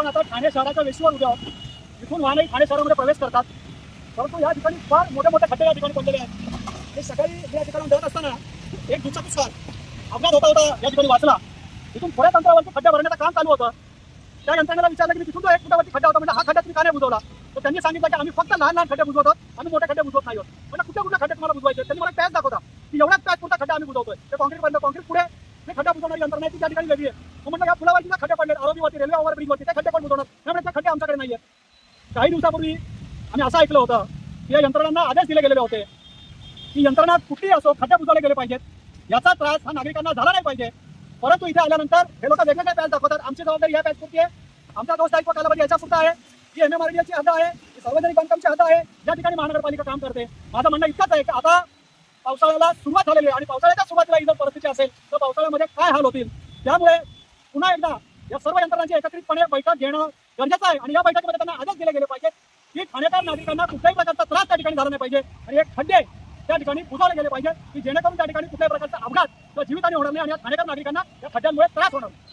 आपण आता ठाणे शहराच्या वेशीवर उद्या आहोत. इथून वाहनही ठाणे शहरामध्ये प्रवेश करतात. परंतु या ठिकाणी फार मोठे मोठे खड्डे या ठिकाणी पडलेले आहेत. हे सकाळी या ठिकाणी जात असताना एक दुचाकीस्वार अपघात होता या ठिकाणी वाचला. इथून थोड्याच अंतरावरती खड्डे भरण्याचं काम चालू होतं. त्या यंत्रणेला विचारलं की तिथून तो 1 फुटावरती खड्डा होता, म्हणजे हा खड्डा तुम्ही का नाही बुजवला? तर त्यांनी सांगितलं की आम्ही फक्त लहान लहान खड्डे बुजवतो, आम्ही मोठे खड्डे बुजवत नाही आहोत. म्हणजे कुठल्या खड्डे तुम्हाला बुजवायचे? त्यांनी मला पॅच दाखवता की एवढाच पॅच पुरता खड्डा आम्ही बुजवतोय. ते कॉन्क्रीट पुढे हे खड्डा बुजवणारी यंत्रणा आहे ती त्या ठिकाणी वेगळी आहे. मग म्हटलं या पुलावरती खड्डे पडले, आरोग्यवरती, रेल्वे ओव्हरब्रिजवरती ते खड्डे पण बुजवणार. त्यामुळे ते खड्डे आमच्याकडे नाही आहेत. काही दिवसापूर्वी आम्ही असं ऐकलं होतं की या यंत्रणांना आदेश दिले गेलेले होते की यंत्रणा कुठलीही असो खड्डे बुजवले गेले पाहिजेत. याचा त्रास हा नागरिकांना झाला नाही पाहिजे. परंतु इथे आल्यानंतर हे लोक वेगवेगळे पॅच दाखवतात. आमची जबाबदारी या पॅचपुरती आहे, आमचा दोष दायित्व कालावधी याच्यापुरता आहे, ही MMRDA ची हद्द आहे, ही सार्वजनिक बांधकामची हद्द आहे, या ठिकाणी महानगरपालिका काम करते. माझं म्हणणं इतकंच आहे की आता पावसाळ्याला सुरुवात झालेली आहे आणि पावसाळ्याच्या सुरुवातीला ही जर परिस्थिती असेल तर पावसाळ्यामध्ये काय हाल होतील. त्यामुळे पुन्हा एकदा या सर्व यंत्रणांची एकत्रितपणे बैठक घेणं गरजेचं आहे आणि या बैठकीमध्ये त्यांना आदेश दिले गेले पाहिजेत की ठाणेकर नागरिकांना कुठल्याही प्रकारचा त्रास त्या ठिकाणी झाला नाही पाहिजे आणि एक खड्डे त्या ठिकाणी बुजवले गेले पाहिजे की जेणेकरून त्या ठिकाणी कुठल्याही प्रकारचा अपघात किंवा जीवितहानी होणार नाही आणि या ठाणेकर नागरिकांना या खड्ड्यांमुळे त्रास होणार नाही.